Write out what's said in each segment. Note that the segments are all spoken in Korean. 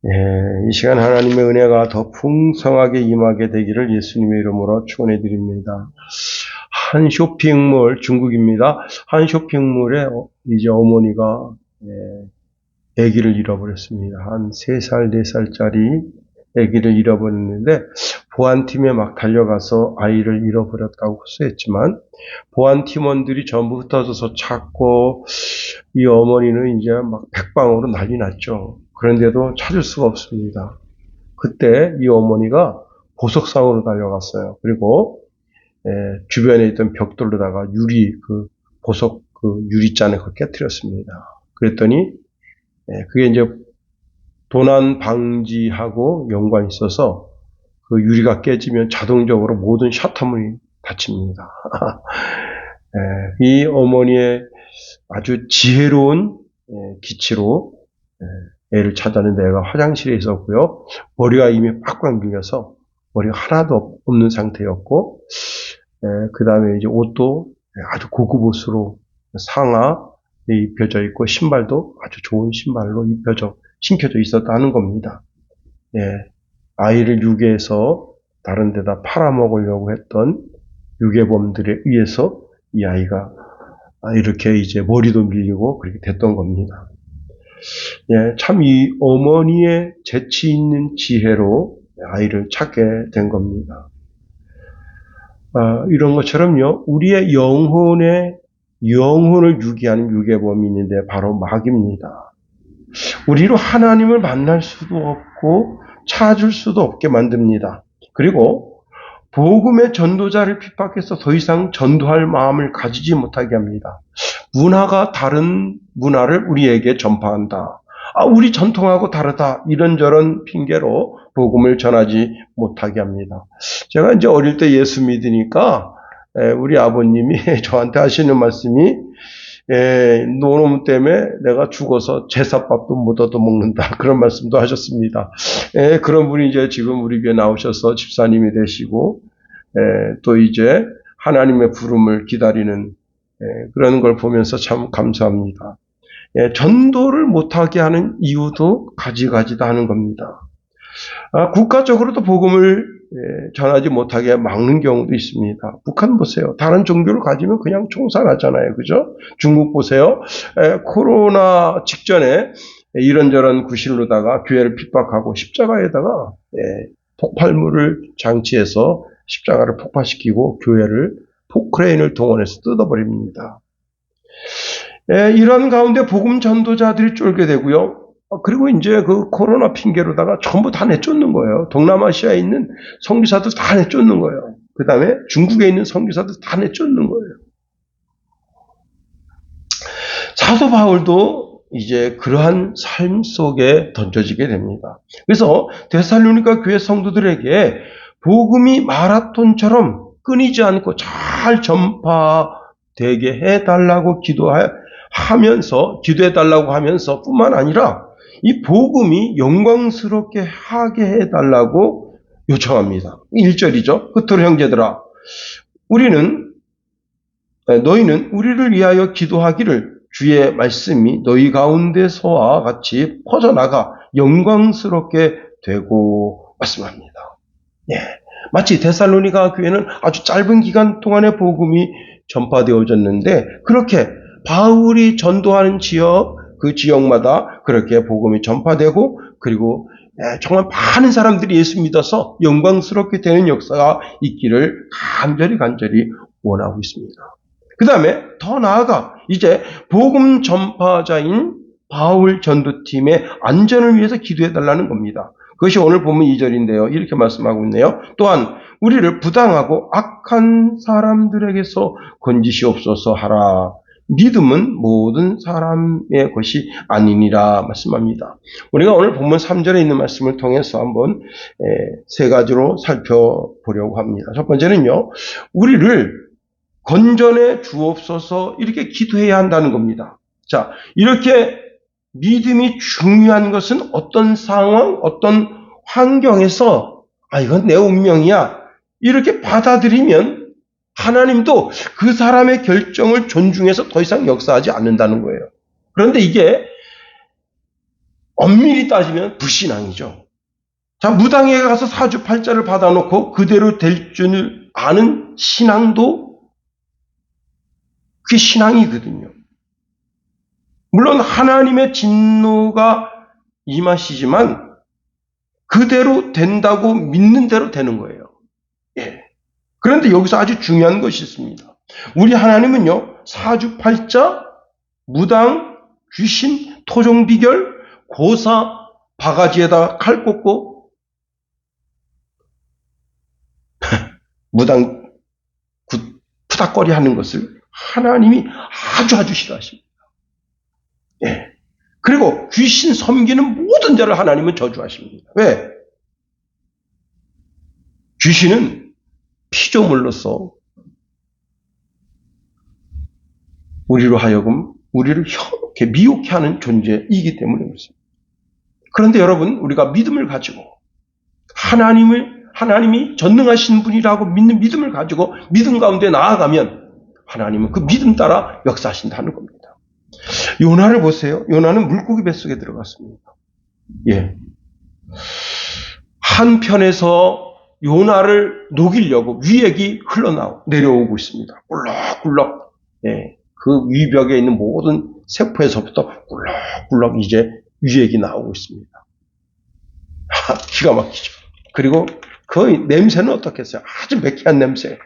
이 시간 하나님의 은혜가 더 풍성하게 임하게 되기를 예수님의 이름으로 축원해 드립니다. 한 쇼핑몰, 중국입니다. 한 쇼핑몰에 이제 어머니가 아기를 잃어버렸습니다. 한 3살, 4살짜리 아기를 잃어버렸는데 보안팀에 막 달려가서 아이를 잃어버렸다고 호소했지만 보안팀원들이 전부 흩어져서 찾고 이 어머니는 이제 막 백방으로 난리 났죠. 그런데도 찾을 수가 없습니다. 그때 이 어머니가 보석상으로 달려갔어요. 그리고 주변에 있던 벽돌로다가 보석 유리잔에 그걸 깨뜨렸습니다. 그랬더니 그게 이제 도난 방지하고 연관이 있어서 그 유리가 깨지면 자동적으로 모든 셔터문이 닫힙니다. 이 어머니의 아주 지혜로운 기치로 애를 찾았는데 애가 화장실에 있었고요. 머리가 이미 빡빡 밀려서 머리가 하나도 없는 상태였고, 그 다음에 이제 옷도 아주 고급 옷으로 상하 입혀져 있고, 신발도 아주 좋은 신발로 신겨져 있었다는 겁니다. 아이를 유괴해서 다른 데다 팔아먹으려고 했던 유괴범들에 의해서 이 아이가 이렇게 이제 머리도 밀리고 그렇게 됐던 겁니다. 참 이 어머니의 재치 있는 지혜로 아이를 찾게 된 겁니다. 이런 것처럼요, 우리의 영혼을 유기하는 유괴범이 있는데 바로 마귀입니다. 우리로 하나님을 만날 수도 없고 찾을 수도 없게 만듭니다. 그리고 복음의 전도자를 핍박해서 더 이상 전도할 마음을 가지지 못하게 합니다. 문화가 다른 문화를 우리에게 전파한다. 우리 전통하고 다르다. 이런저런 핑계로 복음을 전하지 못하게 합니다. 제가 이제 어릴 때 예수 믿으니까 우리 아버님이 저한테 하시는 말씀이 노놈 때문에 내가 죽어서 제사밥도 못 얻어먹는다. 그런 말씀도 하셨습니다. 그런 분이 이제 지금 우리 교회 나오셔서 집사님이 되시고 또 이제 하나님의 부름을 기다리는 그런 걸 보면서 참 감사합니다. 전도를 못하게 하는 이유도 가지가지다 하는 겁니다. 국가적으로도 복음을 전하지 못하게 막는 경우도 있습니다. 북한 보세요. 다른 종교를 가지면 그냥 총살하잖아요. 그죠? 중국 보세요. 코로나 직전에 이런저런 구실로다가 교회를 핍박하고 십자가에다가 폭발물을 장치해서 십자가를 폭파시키고 교회를 포크레인을 동원해서 뜯어버립니다. 이런 가운데 복음 전도자들이 쫄게 되고요. 그리고 이제 그 코로나 핑계로다가 전부 다 내쫓는 거예요. 동남아시아에 있는 선교사들 다 내쫓는 거예요. 그 다음에 중국에 있는 선교사들 다 내쫓는 거예요. 사도 바울도 이제 그러한 삶 속에 던져지게 됩니다. 그래서 데살로니가 교회 성도들에게 복음이 마라톤처럼 끊이지 않고 잘 전파되게 해달라고 기도해달라고 하면서 뿐만 아니라 이 복음이 영광스럽게 하게 해달라고 요청합니다. 1절이죠. 그토록 형제들아, 너희는 우리를 위하여 기도하기를 주의 말씀이 너희 가운데서와 같이 퍼져나가 영광스럽게 되고 말씀합니다. 마치 데살로니가 교회는 아주 짧은 기간 동안에 복음이 전파되어졌는데 그렇게 바울이 전도하는 그 지역마다 그렇게 복음이 전파되고 그리고 정말 많은 사람들이 예수 믿어서 영광스럽게 되는 역사가 있기를 간절히 원하고 있습니다. 그 다음에 더 나아가 이제 복음 전파자인 바울 전도팀의 안전을 위해서 기도해달라는 겁니다. 그것이 오늘 본문 2절인데요. 이렇게 말씀하고 있네요. 또한 우리를 부당하고 악한 사람들에게서 건지시옵소서 하라. 믿음은 모든 사람의 것이 아니니라 말씀합니다. 우리가 오늘 본문 3절에 있는 말씀을 통해서 한번 세 가지로 살펴보려고 합니다. 첫 번째는요. 우리를 건전해 주옵소서 이렇게 기도해야 한다는 겁니다. 자, 이렇게 믿음이 중요한 것은 어떤 상황, 어떤 환경에서 이건 내 운명이야 이렇게 받아들이면 하나님도 그 사람의 결정을 존중해서 더 이상 역사하지 않는다는 거예요. 그런데 이게 엄밀히 따지면 불신앙이죠. 자, 무당에 가서 사주팔자를 받아놓고 그대로 될 줄 아는 신앙도 그게 신앙이거든요. 물론 하나님의 진노가 임하시지만 그대로 된다고 믿는 대로 되는 거예요. 예. 그런데 여기서 아주 중요한 것이 있습니다. 우리 하나님은요, 사주팔자, 무당, 귀신, 토종비결, 고사, 바가지에다 칼 꽂고 무당 푸닥거리 하는 것을 하나님이 아주 싫어하십니다. 예. 그리고 귀신 섬기는 모든 자를 하나님은 저주하십니다. 왜? 귀신은 피조물로서 우리로 하여금 우리를 이렇게 미혹해 하는 존재이기 때문에 그렇습니다. 그런데 여러분, 우리가 믿음을 가지고 하나님이 전능하신 분이라고 믿는 믿음을 가지고 믿음 가운데 나아가면 하나님은 그 믿음 따라 역사하신다는 겁니다. 요나를 보세요. 요나는 물고기 뱃속에 들어갔습니다. 예. 한편에서 요나를 녹이려고 위액이 내려오고 있습니다. 꿀럭꿀럭. 예. 그 위벽에 있는 모든 세포에서부터 꿀럭꿀럭 이제 위액이 나오고 있습니다. 기가 막히죠. 그리고 그 냄새는 어떻겠어요? 아주 매캐한 냄새. 예.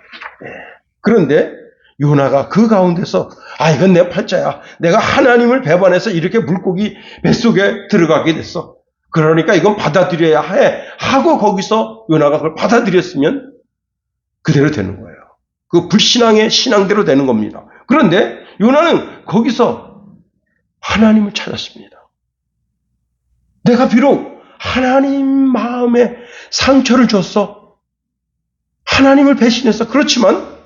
그런데 요나가 그 가운데서 이건 내 팔자야. 내가 하나님을 배반해서 이렇게 물고기 뱃속에 들어가게 됐어. 그러니까 이건 받아들여야 해. 하고 거기서 요나가 그걸 받아들였으면 그대로 되는 거예요. 그 불신앙의 신앙대로 되는 겁니다. 그런데 요나는 거기서 하나님을 찾았습니다. 내가 비록 하나님 마음에 상처를 줬어. 하나님을 배신했어. 그렇지만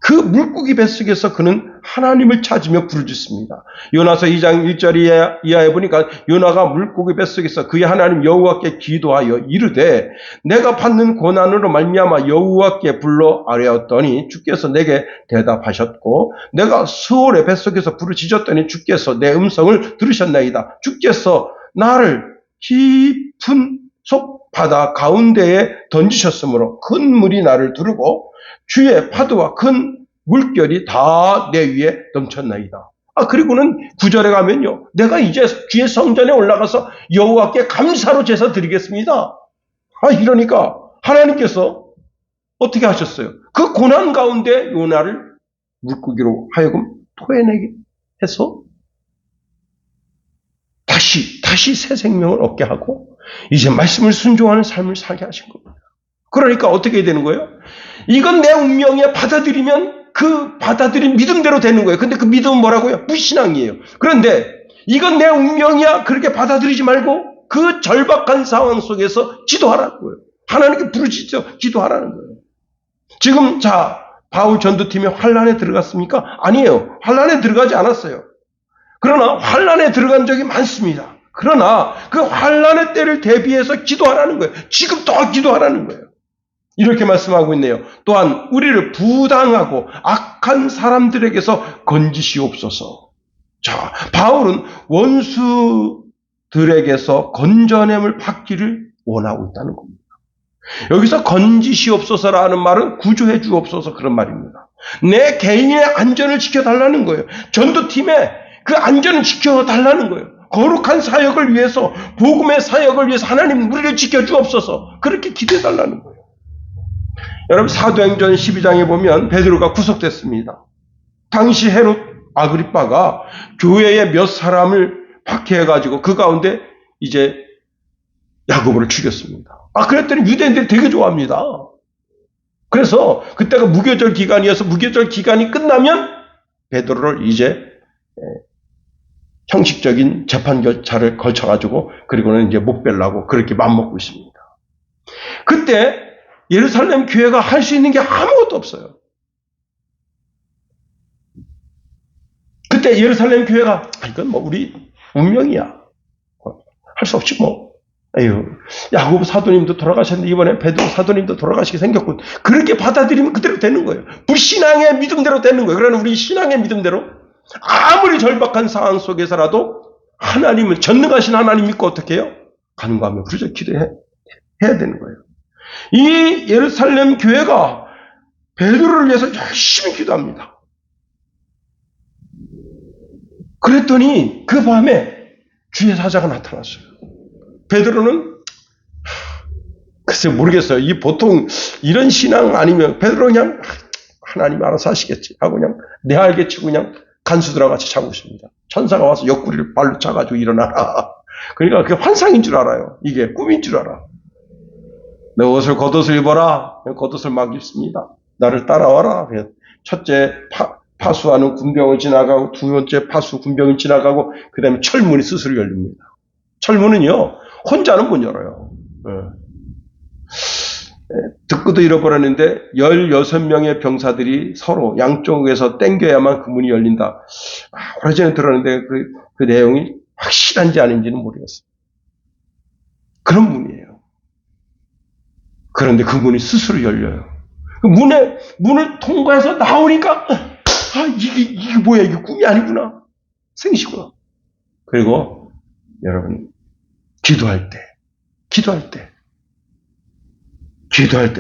그 물고기 뱃속에서 그는 하나님을 찾으며 부르짖습니다. 요나서 2장 1절 이하에 보니까 요나가 물고기 뱃속에서 그의 하나님 여호와께 기도하여 이르되 내가 받는 고난으로 말미암아 여호와께 불러 아뢰었더니 주께서 내게 대답하셨고 내가 스올의 뱃속에서 부르짖었더니 주께서 내 음성을 들으셨나이다. 주께서 나를 깊은 속 바다 가운데에 던지셨으므로 큰 물이 나를 두르고 주의 파도와 큰 물결이 다 내 위에 넘쳤나이다. 그리고는 9절에 가면요. 내가 이제 주의 성전에 올라가서 여호와께 감사로 제사 드리겠습니다. 이러니까 하나님께서 어떻게 하셨어요? 그 고난 가운데 요나를 물고기로 하여금 토해내게 해서 다시 새 생명을 얻게 하고 이제 말씀을 순종하는 삶을 살게 하신 겁니다. 그러니까 어떻게 되는 거예요? 이건 내 운명이야. 받아들이면 그 받아들인 믿음대로 되는 거예요. 근데 그 믿음은 뭐라고요? 무신앙이에요. 그런데 이건 내 운명이야. 그렇게 받아들이지 말고 그 절박한 상황 속에서 기도하라는 거예요. 하나님께 부르짖어 기도하라는 거예요. 지금 바울 전도팀이 환란에 들어갔습니까? 아니에요. 환란에 들어가지 않았어요. 그러나 환란에 들어간 적이 많습니다. 그러나 그 환란의 때를 대비해서 기도하라는 거예요. 지금 더 기도하라는 거예요. 이렇게 말씀하고 있네요. 또한 우리를 부당하고 악한 사람들에게서 건지시옵소서. 자, 바울은 원수들에게서 건져냄을 받기를 원하고 있다는 겁니다. 여기서 건지시옵소서라는 말은 구조해 주옵소서 그런 말입니다. 내 개인의 안전을 지켜달라는 거예요. 전도팀의 그 안전을 지켜달라는 거예요. 거룩한 사역을 위해서, 복음의 사역을 위해서 하나님 우리를 지켜주옵소서 그렇게 기도해달라는 거예요. 여러분 사도행전 12장에 보면 베드로가 구속됐습니다. 당시 헤롯 아그리빠가 교회에 몇 사람을 박해해가지고 그 가운데 이제 야고보를 죽였습니다. 그랬더니 유대인들이 되게 좋아합니다. 그래서 그때가 무교절 기간이어서 무교절 기간이 끝나면 베드로를 이제 형식적인 재판 절차를 거쳐가지고 그리고는 이제 못 뺄라고 그렇게 맘먹고 있습니다. 그때 예루살렘 교회가 할 수 있는 게 아무것도 없어요. 그때 예루살렘 교회가 이건 우리 운명이야. 할 수 없지 뭐. 야고보 사도님도 돌아가셨는데 이번에 베드로 사도님도 돌아가시게 생겼고 그렇게 받아들이면 그대로 되는 거예요. 불신앙의 믿음대로 되는 거예요. 그러나 우리 신앙의 믿음대로 아무리 절박한 상황 속에서라도 하나님을, 전능하신 하나님 믿고 어떻게 해요? 간구하며 부르짖어 기도해야 되는 거예요. 이 예루살렘 교회가 베드로를 위해서 열심히 기도합니다. 그랬더니 그 밤에 주의 사자가 나타났어요. 베드로는 글쎄 모르겠어요. 이 보통 이런 신앙 아니면 베드로 그냥 하나님 알아서 하시겠지 하고 그냥 내 알겠지 그냥 간수들과 같이 자고 있습니다. 천사가 와서 옆구리를 발로 차가지고 일어나라. 그러니까 그게 환상인 줄 알아요. 이게 꿈인 줄 알아. 내 옷을 겉옷을 입어라. 겉옷을 막 입습니다. 나를 따라와라. 첫째 파수하는 군병을 지나가고 두 번째 파수 군병이 지나가고 그 다음에 철문이 스스로 열립니다. 철문은요 혼자는 못 열어요. 듣고도 잃어버렸는데 16명의 병사들이 서로 양쪽에서 땡겨야만 그 문이 열린다. 오래전에 들었는데 그 내용이 확실한지 아닌지는 모르겠어요. 그런 문이에요. 그런데 그 문이 스스로 열려요. 그 문을 통과해서 나오니까 이게 뭐야, 이게 꿈이 아니구나, 생시구나. 그리고 여러분 기도할 때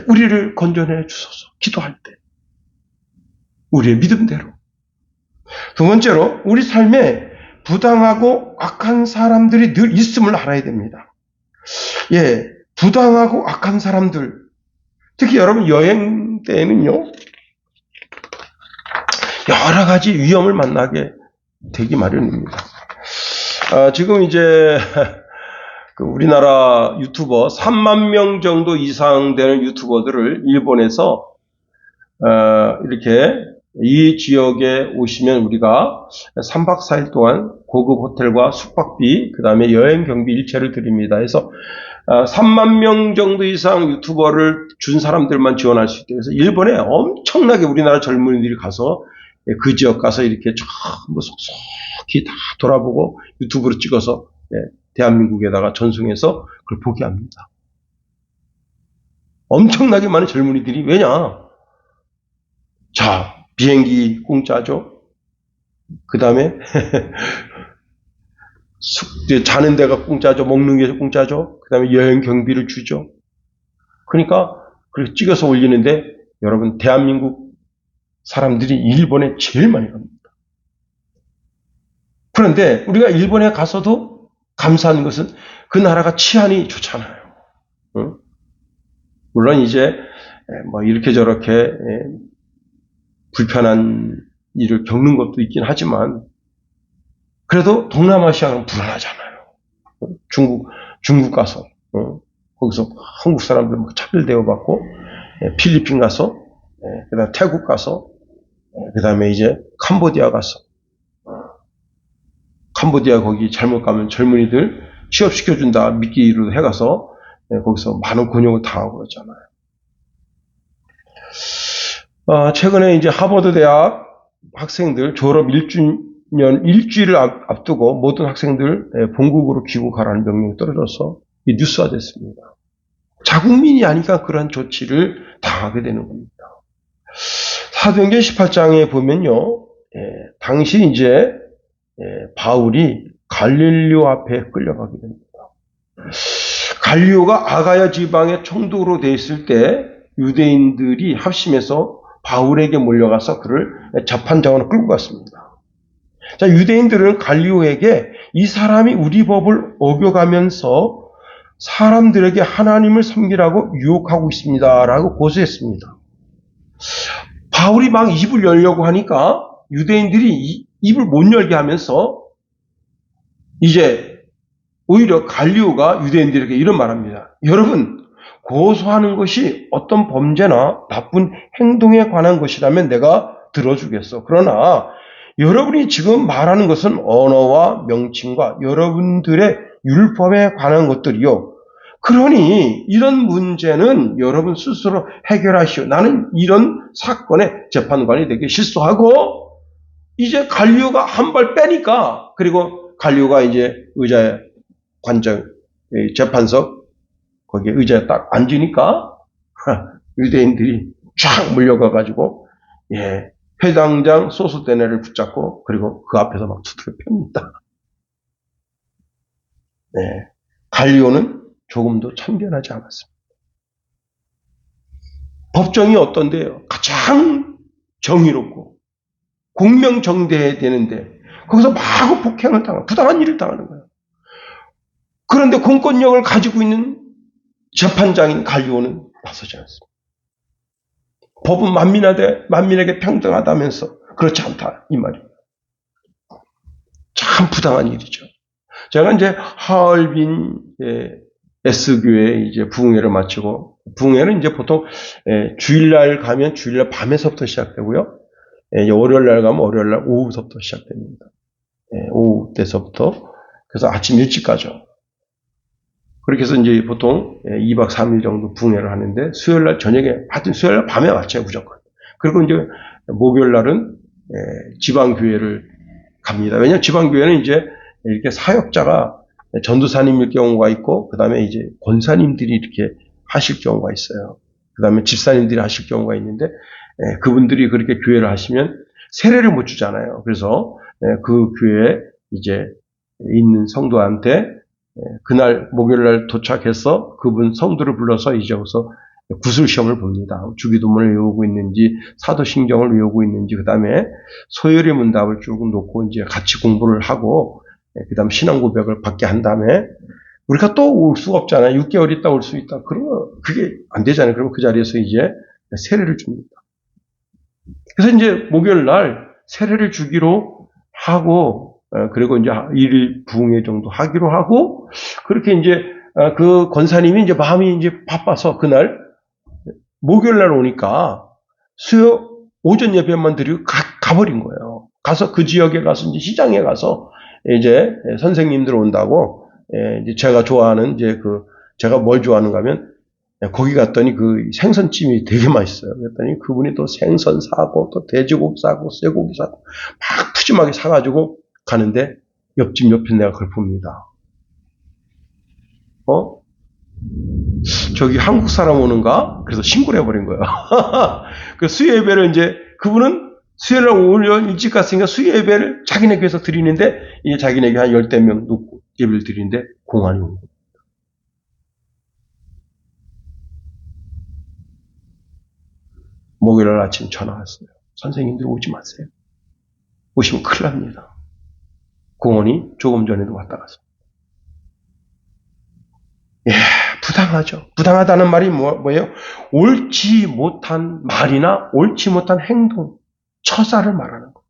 우리를 건져내 주소서. 기도할 때 우리의 믿음대로. 두 번째로 우리 삶에 부당하고 악한 사람들이 늘 있음을 알아야 됩니다. 부당하고 악한 사람들, 특히 여러분 여행 때에는요 여러 가지 위험을 만나게 되기 마련입니다. 지금 이제 우리나라 유튜버 3만 명 정도 이상 되는 유튜버들을 일본에서 이렇게 이 지역에 오시면 우리가 3박 4일 동안 고급 호텔과 숙박비, 그 다음에 여행 경비 일체를 드립니다. 그래서 3만 명 정도 이상 유튜버를 준 사람들만 지원할 수 있대요. 그래서 일본에 엄청나게 우리나라 젊은이들이 가서 그 지역 가서 이렇게 전부 속속히 다 돌아보고 유튜브로 찍어서 대한민국에다가 전송해서 그걸 보게 합니다. 엄청나게 많은 젊은이들이, 왜냐? 자, 비행기 공짜죠. 그 다음에 자는 데가 공짜죠. 먹는 게 공짜죠. 그 다음에 여행 경비를 주죠. 그러니까 그렇게 찍어서 올리는데 여러분 대한민국 사람들이 일본에 제일 많이 갑니다. 그런데 우리가 일본에 가서도 감사한 것은 그 나라가 치안이 좋잖아요. 물론 이제 뭐 이렇게 저렇게 불편한 일을 겪는 것도 있긴 하지만 그래도 동남아시아는 불안하잖아요. 중국 가서 거기서 한국 사람들 막 차별 대우받고, 필리핀 가서, 그다음 태국 가서, 그다음에 이제 캄보디아 가서, 캄보디아 거기 잘못 가면 젊은이들 취업시켜준다 미끼로 해가서 거기서 많은 곤욕을 당하고 그러잖아요. 최근에 이제 하버드 대학 학생들 졸업 일주일을 앞두고 모든 학생들 본국으로 귀국하라는 명령이 떨어져서 뉴스화 됐습니다. 자국민이 아니까 그러한 조치를 당하게 되는 겁니다. 사도행전 18장에 보면요, 당시 이제 바울이 갈릴리오 앞에 끌려가게 됩니다. 갈리오가 아가야 지방의 총독으로 되어 있을 때 유대인들이 합심해서 바울에게 몰려가서 그를 재판장으로 끌고 갔습니다. 자, 유대인들은 갈리오에게 이 사람이 우리 법을 어겨가면서 사람들에게 하나님을 섬기라고 유혹하고 있습니다 라고 고소했습니다. 바울이 막 입을 열려고 하니까 유대인들이 입을 못 열게 하면서 이제 오히려 갈리오가 유대인들에게 이런 말합니다. 여러분, 고소하는 것이 어떤 범죄나 나쁜 행동에 관한 것이라면 내가 들어주겠어. 그러나 여러분이 지금 말하는 것은 언어와 명칭과 여러분들의 율법에 관한 것들이요. 그러니 이런 문제는 여러분 스스로 해결하시오. 나는 이런 사건의 재판관이 되기 싫소하고, 이제 갈리오가 한 발 빼니까, 그리고 갈리오가 이제 의자에 재판석 거기에 의자에 딱 앉으니까 유대인들이 쫙 몰려가가지고 회당장 소스데네를 붙잡고 그리고 그 앞에서 막 두드려 팹니다. 네. 갈리오는 조금도 참견하지 않았습니다. 법정이 어떤데요? 가장 정의롭고 공명정대해야 되는데 거기서 마구 폭행을 당하고 부당한 일을 당하는 거예요. 그런데 공권력을 가지고 있는 재판장인 갈리오는 나서지 않습니다. 법은 만민에게 평등하다면서 그렇지 않다 이 말이에요. 참 부당한 일이죠. 제가 이제 하얼빈 S교회 이제 부흥회를 마치고, 부흥회는 이제 보통 주일날 가면 주일날 밤에서부터 시작되고요. 월요일날 가면 월요일날 오후서부터 시작됩니다. 오후 때서부터. 그래서 아침 일찍 가죠. 그렇게 해서 이제 보통 2박 3일 정도 부흥회를 하는데, 수요일날 저녁에, 하여튼 수요일날 밤에 마쳐요, 무조건. 그리고 이제 목요일날은 지방교회를 갑니다. 왜냐하면 지방교회는 이제 이렇게 사역자가 전도사님일 경우가 있고, 그 다음에 이제 권사님들이 이렇게 하실 경우가 있어요. 그 다음에 집사님들이 하실 경우가 있는데, 그분들이 그렇게 교회를 하시면 세례를 못 주잖아요. 그래서 그 교회에 이제 있는 성도한테 그날 목요일날 도착해서 그분 성도를 불러서 이제 여기서 구술시험을 봅니다. 주기도문을 외우고 있는지, 사도신경을 외우고 있는지, 그 다음에 소요리 문답을 쭉 놓고 이제 같이 공부를 하고, 그 다음 신앙고백을 받게 한 다음에, 우리가 또 올 수가 없잖아요. 6개월 있다 올 수 있다. 그러면 그게 안 되잖아요. 그러면 그 자리에서 이제 세례를 줍니다. 그래서 이제 목요일 날 세례를 주기로 하고, 그리고 이제 1일 부흥회 정도 하기로 하고, 그렇게 이제 그 권사님이 이제 마음이 이제 바빠서 그날 목요일 날 오니까 수요 오전 예배만 드리고 가버린 거예요. 가서 그 지역에 가서 이제 시장에 가서 이제 선생님들 온다고, 이제 제가 좋아하는 이제 제가 뭘 좋아하는가 하면 거기 갔더니 그 생선찜이 되게 맛있어요. 그랬더니 그분이 또 생선 사고 또 돼지고기 사고 쇠고기 사고 막 푸짐하게 사가지고 가는데 옆집 옆에 내가 그걸 봅니다. 저기 한국 사람 오는가? 그래서 신고를 해버린 거예요. 그 수요 예배를 이제 그분은 수요일날 오늘 일찍 갔으니까 수요 예배를 자기네 교회에서 드리는데 이제 자기네 교회 한 10명 놓고 예배를 드리는데 공안이 온 거예요. 목요일 아침 전화 왔어요. 선생님들 오지 마세요. 오시면 큰일 납니다. 공원이 조금 전에도 왔다 갔어요. 부당하죠. 부당하다는 말이 뭐예요? 옳지 못한 말이나 옳지 못한 행동, 처사를 말하는 거.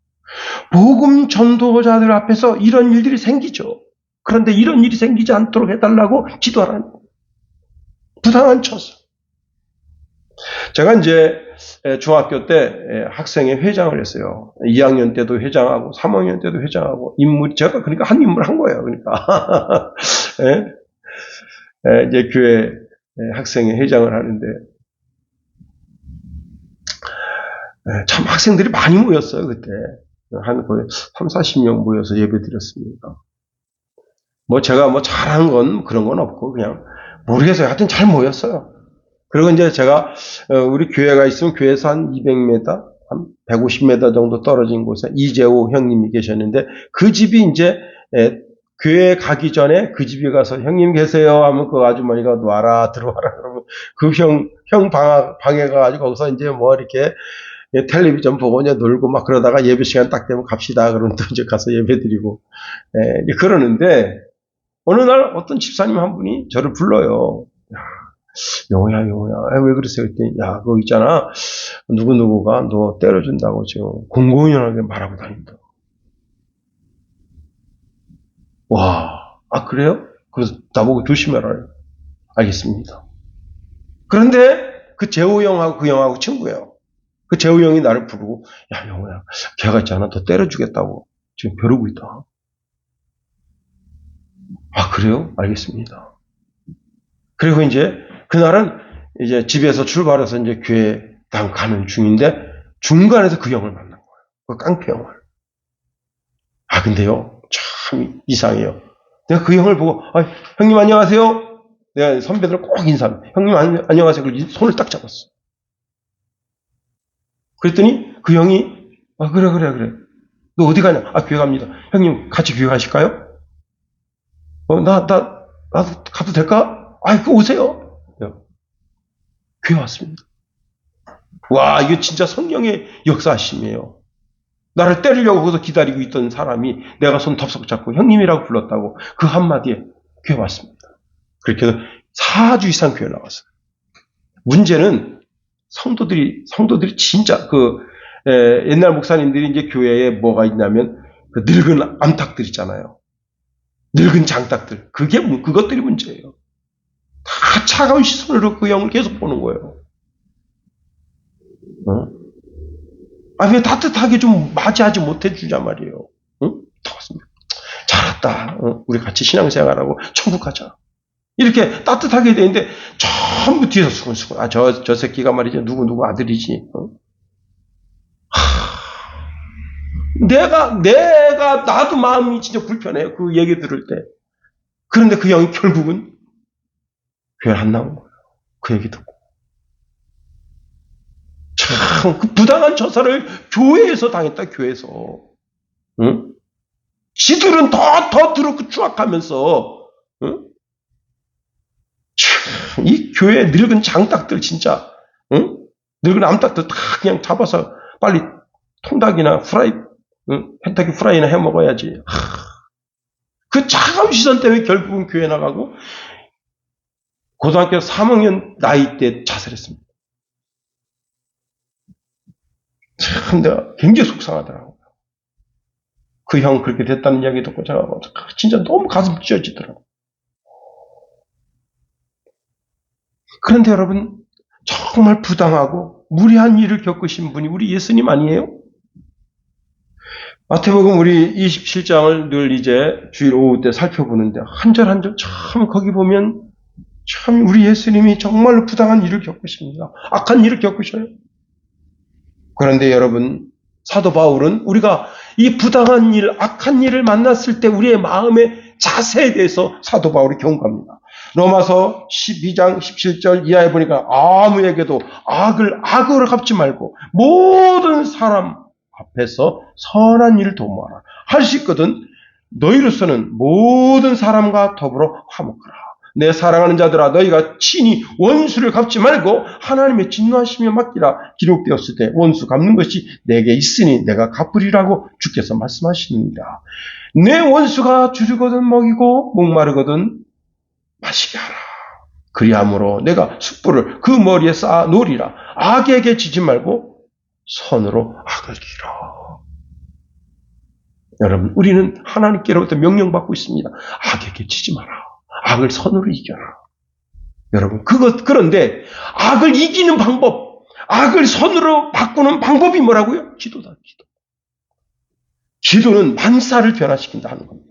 복음 전도자들 앞에서 이런 일들이 생기죠. 그런데 이런 일이 생기지 않도록 해달라고 기도하라는 거. 부당한 처사. 제가 이제 중학교 때 학생회 회장을 했어요. 2학년 때도 회장하고 3학년 때도 회장하고 제가 그러니까 한 인물 한 거예요. 그러니까 이제 교회 학생회 회장을 하는데 참 학생들이 많이 모였어요. 그때 한 거의 3, 40명 모여서 예배 드렸습니다. 제가 잘한 건 그런 건 없고 그냥 모르겠어요. 하여튼 잘 모였어요. 그리고 이제 제가 우리 교회가 있으면 교회에서 한 200m, 한 150m 정도 떨어진 곳에 이재호 형님이 계셨는데 그 집이 이제 교회 가기 전에 그 집에 가서 형님 계세요 하면 그 아주머니가 놔라 들어와라 그러면 그 형 방에 가가지고 거기서 이제 이렇게 텔레비전 보고 이제 놀고 막 그러다가 예배 시간 딱 되면 갑시다 그러면 또 이제 가서 예배 드리고 그러는데 어느 날 어떤 집사님 한 분이 저를 불러요. 영호야, 왜 그러세요? 그랬더니, 그거 있잖아. 누구누구가 너 때려준다고 지금 공공연하게 말하고 다닌다. 와, 그래요? 그래서 나보고 조심해라. 알겠습니다. 그런데 그 재호 형하고 그 형하고 친구예요. 그 재호 형이 나를 부르고, 영호야, 걔가 있잖아. 너 때려주겠다고 지금 벼르고 있다. 그래요? 알겠습니다. 그리고 이제 그날은 이제 집에서 출발해서 이제 교회당 가는 중인데 중간에서 그 형을 만난 거예요. 그 깡패 형을. 근데요, 참 이상해요. 내가 그 형을 보고, 형님 안녕하세요. 내가 선배들 꼭 인사합니다. 형님 안녕하세요. 그리고 손을 딱 잡았어. 그랬더니 그 형이, 그래. 너 어디 가냐? 교회 갑니다. 형님 같이 교회 가실까요? 나도 가도 될까? 그 오세요. 교회 왔습니다. 와, 이게 진짜 성령의 역사심이에요. 나를 때리려고 거기서 기다리고 있던 사람이 내가 손 덥석 잡고 형님이라고 불렀다고 그 한마디에 교회 왔습니다. 그렇게 해서 4주 이상 교회 나왔어요. 문제는 성도들이 진짜 옛날 목사님들이 이제 교회에 뭐가 있냐면 그 늙은 암탉들 있잖아요. 늙은 장닭들. 그것들이 문제예요. 다 차가운 시선으로 그 영을 계속 보는 거예요. 왜 따뜻하게 좀 맞이하지 못해주자 말이에요. 응? 잘했다. 우리 같이 신앙생활하고 천국 가자. 이렇게 따뜻하게 되는데 전부 뒤에서 수근수근. 저 새끼가 말이죠. 누구 아들이지. 나도 마음이 진짜 불편해요. 그 얘기 들을 때. 그런데 그 영이 결국은 교회 안 나온 거예요. 그 얘기 듣고. 참, 그 부당한 처사를 교회에서 당했다, 교회에서. 응? 지들은 더 더럽고 추악하면서, 응? 참, 이 교회 늙은 장닭들 진짜, 응? 늙은 암탉들 다 그냥 잡아서 빨리 통닭이나 켄터키 프라이나 해 먹어야지. 그 차가운 시선 때문에 결국은 교회 나가고, 고등학교 3학년 나이 때 자살했습니다. 참, 내가 굉장히 속상하더라고요. 그 형 그렇게 됐다는 이야기 듣고 제가 진짜 너무 가슴 찢어지더라고요. 그런데 여러분, 정말 부당하고 무리한 일을 겪으신 분이 우리 예수님 아니에요? 마태복음 우리 27장을 늘 이제 주일 오후 때 살펴보는데 한 절 한 절 참 거기 보면 참 우리 예수님이 정말로 부당한 일을 겪으십니다. 악한 일을 겪으셔요. 그런데 여러분, 사도 바울은 우리가 이 부당한 일, 악한 일을 만났을 때 우리의 마음의 자세에 대해서 사도 바울이 경고합니다. 로마서 12장 17절 이하에 보니까 아무에게도 악으로 갚지 말고 모든 사람 앞에서 선한 일을 도모하라. 할 수 있거든 너희로서는 모든 사람과 더불어 화목하라. 내 사랑하는 자들아 너희가 친히 원수를 갚지 말고 하나님의 진노하시며 맡기라. 기록되었을 때 원수 갚는 것이 내게 있으니 내가 갚으리라고 주께서 말씀하시느니라. 내 원수가 주르거든 먹이고 목마르거든 마시게 하라. 그리함으로 내가 숯불을 그 머리에 쌓아 놓으리라. 악에게 지지 말고 선으로 악을 기라. 여러분, 우리는 하나님께로부터 명령받고 있습니다. 악에게 지지 마라. 악을 선으로 이겨라. 여러분, 그런데 악을 이기는 방법, 악을 선으로 바꾸는 방법이 뭐라고요? 기도다, 기도. 기도는 만사를 변화시킨다 하는 겁니다.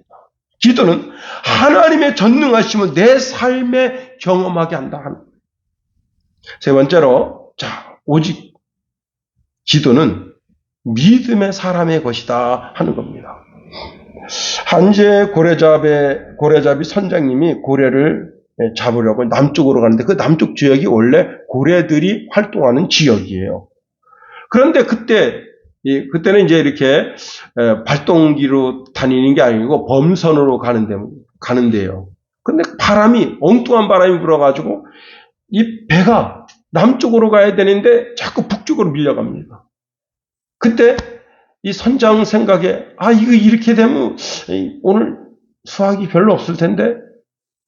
기도는 하나님의 전능하심을 내 삶에 경험하게 한다 하는 겁니다. 세 번째로, 오직 기도는 믿음의 사람의 것이다 하는 겁니다. 한제 고래잡이 선장님이 고래를 잡으려고 남쪽으로 가는데 그 남쪽 지역이 원래 고래들이 활동하는 지역이에요. 그런데 그때는 이제 이렇게 발동기로 다니는 게 아니고 범선으로 가는데요. 근데 엉뚱한 바람이 불어가지고 이 배가 남쪽으로 가야 되는데 자꾸 북쪽으로 밀려갑니다. 그때 이 선장 생각에 이거 이렇게 되면 오늘 수확이 별로 없을 텐데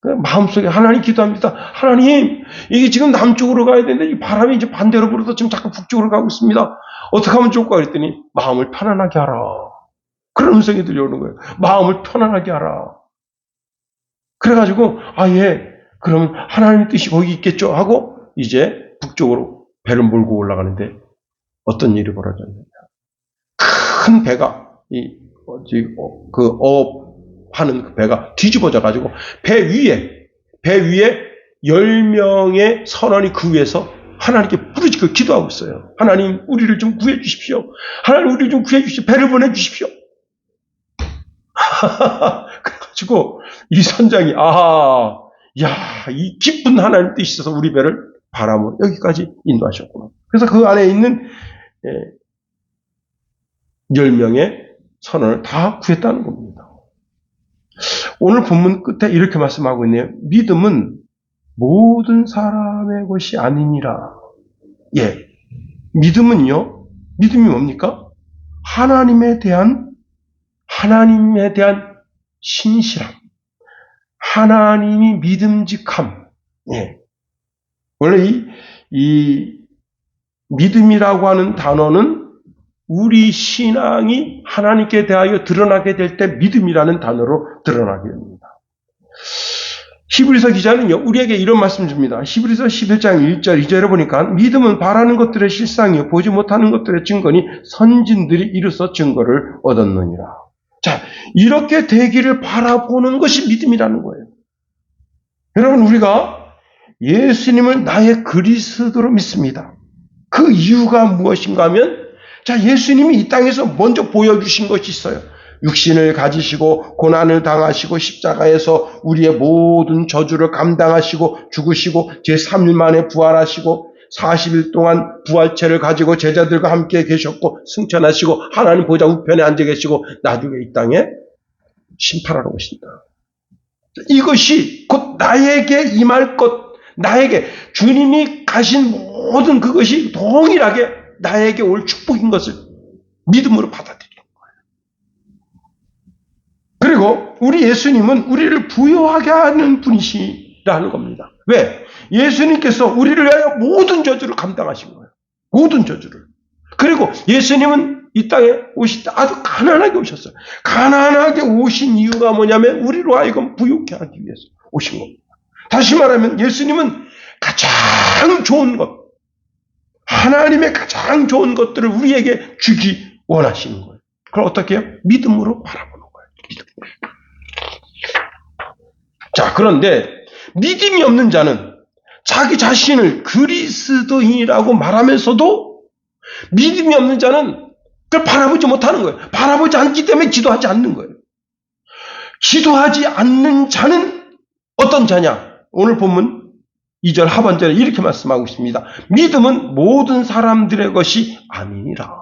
마음속에 하나님 기도합니다. 하나님, 이게 지금 남쪽으로 가야 되는데 이 바람이 이제 반대로 불어서 지금 자꾸 북쪽으로 가고 있습니다. 어떻게 하면 좋을까 그랬더니 마음을 편안하게 하라. 그런 음성이 들려오는 거예요. 마음을 편안하게 하라. 그래가지고 예, 그러면 하나님 뜻이 거기 있겠죠 하고 이제 북쪽으로 배를 몰고 올라가는데 어떤 일이 벌어졌느냐. 큰 배가 하는 그 배가 뒤집어져 가지고 배 위에 10명의 선원이 그 위에서 하나님께 부르짖고 기도하고 있어요. 하나님, 우리를 좀 구해 주십시오. 하나님, 우리를 좀 구해 주십시오. 배를 보내 주십시오. 그래가지고 이 선장이 이 깊은 하나님 뜻이 있어서 우리 배를 바람으로 여기까지 인도하셨구나. 그래서 그 안에 있는 10명의 선원을 다 구했다는 겁니다. 오늘 본문 끝에 이렇게 말씀하고 있네요. 믿음은 모든 사람의 것이 아니니라. 예. 믿음은요, 믿음이 뭡니까? 하나님에 대한 신실함. 하나님이 믿음직함. 예. 원래 이 믿음이라고 하는 단어는 우리 신앙이 하나님께 대하여 드러나게 될 때 믿음이라는 단어로 드러나게 됩니다. 히브리서 기자는요, 우리에게 이런 말씀 줍니다. 히브리서 11장 1절, 2절에 보니까 믿음은 바라는 것들의 실상이요 보지 못하는 것들의 증거니 선진들이 이루서 증거를 얻었느니라. 자, 이렇게 되기를 바라보는 것이 믿음이라는 거예요. 여러분, 우리가 예수님을 나의 그리스도로 믿습니다. 그 이유가 무엇인가 하면, 자, 예수님이 이 땅에서 먼저 보여주신 것이 있어요. 육신을 가지시고 고난을 당하시고 십자가에서 우리의 모든 저주를 감당하시고 죽으시고 제3일 만에 부활하시고 40일 동안 부활체를 가지고 제자들과 함께 계셨고 승천하시고 하나님 보좌 우편에 앉아 계시고 나중에 이 땅에 심판하러 오신다. 이것이 곧 나에게 임할 것, 나에게 주님이 가신 모든 그것이 동일하게 나에게 올 축복인 것을 믿음으로 받아들이는 거예요. 그리고 우리 예수님은 우리를 부요하게 하는 분이시라는 겁니다. 왜? 예수님께서 우리를 위하여 모든 저주를 감당하신 거예요. 모든 저주를. 그리고 예수님은 이 땅에 오실 때 아주 가난하게 오셨어요. 가난하게 오신 이유가 뭐냐면 우리로 하여금 부유케 하기 위해서 오신 겁니다. 다시 말하면 예수님은 가장 좋은 것, 하나님의 가장 좋은 것들을 우리에게 주기 원하시는 거예요. 그럼 어떻게 해요? 믿음으로 바라보는 거예요. 믿음. 자, 그런데 믿음이 없는 자는 자기 자신을 그리스도인이라고 말하면서도 믿음이 없는 자는 그걸 바라보지 못하는 거예요. 바라보지 않기 때문에 기도하지 않는 거예요. 기도하지 않는 자는 어떤 자냐? 오늘 본문 2절 하반절에 이렇게 말씀하고 있습니다. 믿음은 모든 사람들의 것이 아니니라.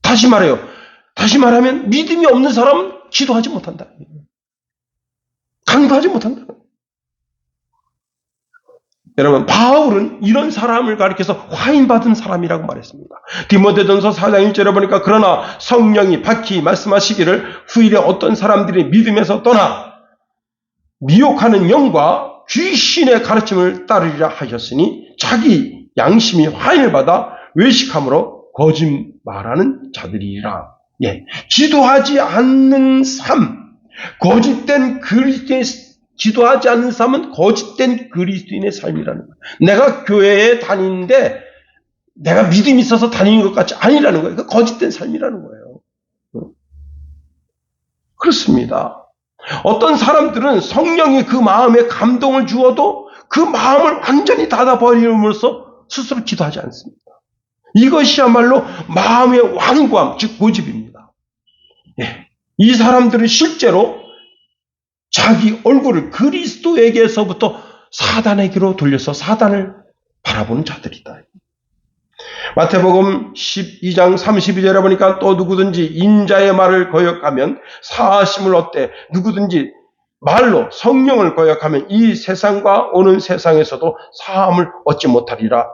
다시 말해요. 다시 말하면 믿음이 없는 사람은 기도하지 못한다. 간구하지 못한다. 여러분, 바울은 이런 사람을 가리켜서 화인받은 사람이라고 말했습니다. 디모데전서 4장 1절에 보니까 그러나 성령이 밝히 말씀하시기를 후일에 어떤 사람들이 믿음에서 떠나 미혹하는 영과 귀신의 가르침을 따르리라 하셨으니 자기 양심이 화인을 받아 외식함으로 거짓말하는 자들이라. 예, 기도하지 않는 삶, 거짓된 그리스도인의 기도하지 않는 삶은 거짓된 그리스도인의 삶이라는 거예요. 내가 교회에 다니는데 내가 믿음이 있어서 다니는 것 같지 아니라는 거예요. 그 거짓된 삶이라는 거예요. 그렇습니다. 어떤 사람들은 성령이 그 마음에 감동을 주어도 그 마음을 완전히 닫아버림으로써 스스로 기도하지 않습니다. 이것이야말로 마음의 완고함, 즉 고집입니다. 예. 이 사람들은 실제로 자기 얼굴을 그리스도에게서부터 사단에게로 돌려서 사단을 바라보는 자들이다. 마태복음 12장 32절에 보니까 또 누구든지 인자의 말을 거역하면 사하심을 얻되 누구든지 말로 성령을 거역하면 이 세상과 오는 세상에서도 사함을 얻지 못하리라.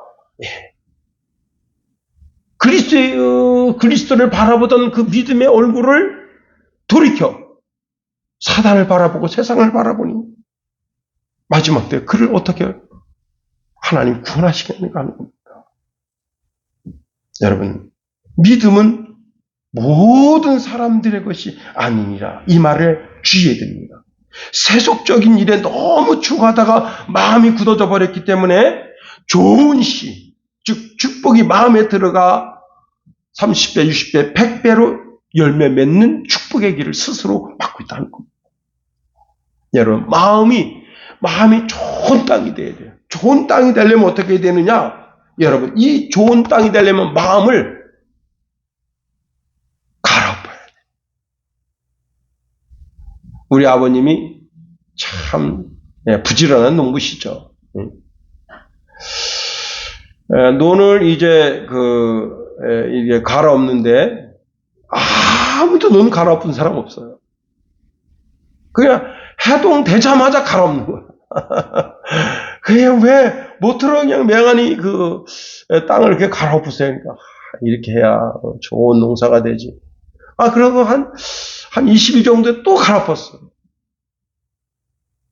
예. 그리스도를 바라보던 그 믿음의 얼굴을 돌이켜 사단을 바라보고 세상을 바라보니 마지막 때 그를 어떻게 하나님 구원하시겠는가 하는 겁니다. 여러분, 믿음은 모든 사람들의 것이 아니니라. 이 말을 주의해야 됩니다. 세속적인 일에 너무 추구하다가 마음이 굳어져 버렸기 때문에 좋은 시, 즉 축복이 마음에 들어가 30배, 60배, 100배로 열매 맺는 축복의 길을 스스로 막고 있다는 겁니다. 여러분, 마음이 좋은 땅이 돼야 돼요. 좋은 땅이 되려면 어떻게 해야 되느냐? 여러분, 이 좋은 땅이 되려면 마음을 갈아엎어야 돼요. 우리 아버님이 참 부지런한 농부시죠. 논을 이제 이게 갈아엎는데 아무도 논 갈아엎은 사람 없어요. 그냥 해동되자마자 갈아엎는 거야. 그냥 왜 모터로 그냥 맹하니 그 땅을 이렇게 갈아엎으세요. 그러니까 이렇게 해야 좋은 농사가 되지. 그러고 한 20일 정도에 또 갈아엎었어.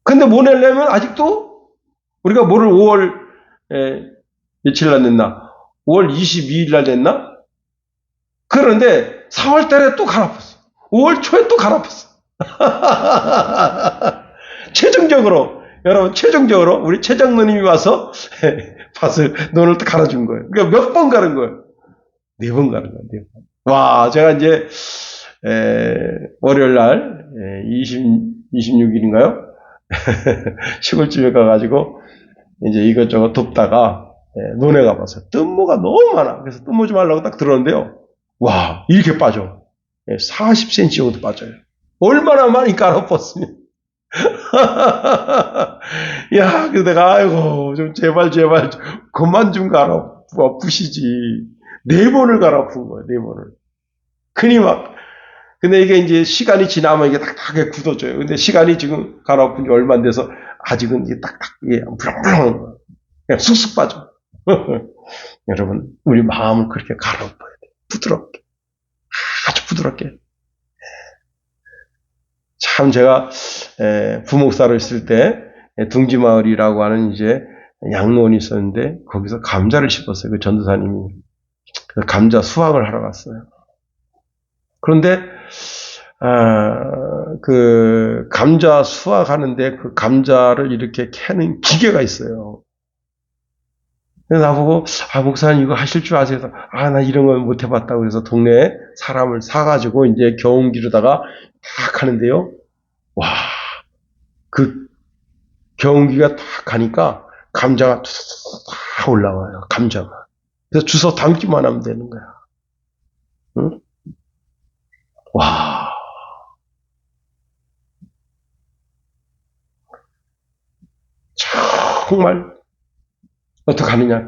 근데 뭐 내려면 아직도 우리가 뭐를 5월 며칠 날 냈나? 5월 22일 날 냈나? 그런데 4월 달에 또 갈아엎었어. 5월 초에 또 갈아엎었어. 최종적으로 여러분 최종적으로 우리 최장로님이 와서 논을 또 갈아준 거예요. 그러니까 몇 번 가는 거예요? 4번 가는 거예요. 4번. 와, 제가 이제 월요일 날 26일인가요? 시골집에 가가지고 이제 이것저것 돕다가 논에 가봐서 뜬모가 너무 많아. 그래서 뜬모 좀 하려고 딱 들었는데요. 와, 이렇게 빠져. 40cm 정도 빠져요. 얼마나 많이 갈아엎었으면. 야, 그래서 내가, 아이고, 좀 제발, 그만 좀 갈아엎으시지. 4번을 갈아엎은 거예요, 4번을. 근데 이게 이제 시간이 지나면 이게 딱딱하게 굳어져요. 근데 시간이 지금 갈아엎은 지 얼마 안 돼서 아직은 이게 이게 물렁물렁한 거예요. 그냥 쑥쑥 빠져. 여러분, 우리 마음을 그렇게 갈아엎어야 돼요. 부드럽게. 아주 부드럽게. 참 제가 부목사로 있을 때 둥지마을이라고 하는 이제 양로원이 있었는데 거기서 감자를 심었어요. 그 전도사님이. 그래서 감자 수확을 하러 갔어요. 그런데 그 감자 수확하는데 그 감자를 이렇게 캐는 기계가 있어요. 그래서 나보고 목사님 이거 하실 줄 아세요? 나 이런 건 못 해봤다고 그래서 동네에 사람을 사가지고 이제 경운기로다가 딱 하는데요. 와, 그 경운기가 딱 가니까 감자가 다 올라와요. 감자가. 그래서 주워 담기만 하면 되는 거야. 응? 와. 정말 어떡하느냐.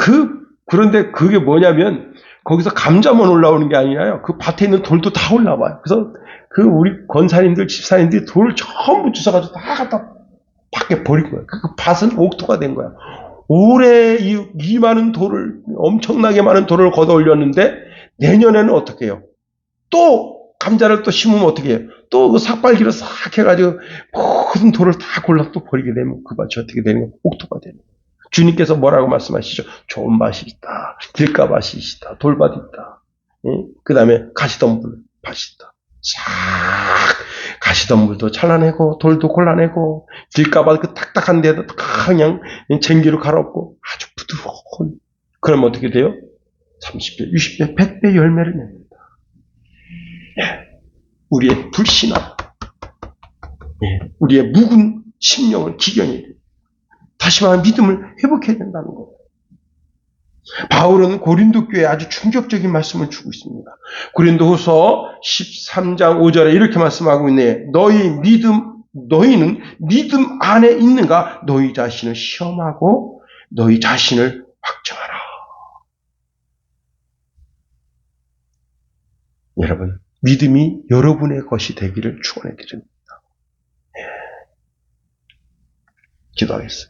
그런데 그게 뭐냐면 거기서 감자만 올라오는 게 아니라요. 그 밭에 있는 돌도 다 올라와요. 그래서 그 우리 권사님들, 집사님들이 돌을 전부 주워가지고 다 갖다 밖에 버린 거예요. 그 밭은 옥토가 된 거야. 올해 이 많은 돌을, 엄청나게 많은 돌을 걷어 올렸는데 내년에는 어떻게 해요? 또 감자를 또 심으면 어떻게 해요? 또 그 삭발기로 싹 해가지고 모든 돌을 다 골라 또 버리게 되면 그 밭이 어떻게 되는 거예요? 옥토가 되는 거예요. 주님께서 뭐라고 말씀하시죠? 좋은 밭이 있다. 길가밭이 있다. 돌밭이 있다. 그 다음에 가시덤불 밭이 있다. 싹 가시덤불도 잘라내고 돌도 골라내고 길가밭 그 딱딱한 데도 그냥 쟁기로 갈아엎고 아주 부드러운. 그럼 어떻게 돼요? 30배, 60배, 100배 열매를 냅니다. 우리의 불신앙, 우리의 묵은 심령을 기견해야 돼요. 다시 말하면 믿음을 회복해야 된다는 거예요. 바울은 고린도 교회에 아주 충격적인 말씀을 주고 있습니다. 고린도후서 13장 5절에 이렇게 말씀하고 있네. 너희는 믿음 안에 있는가? 너희 자신을 시험하고 너희 자신을 확정하라. 여러분, 믿음이 여러분의 것이 되기를 축원해 드립니다. 기도하겠습니다.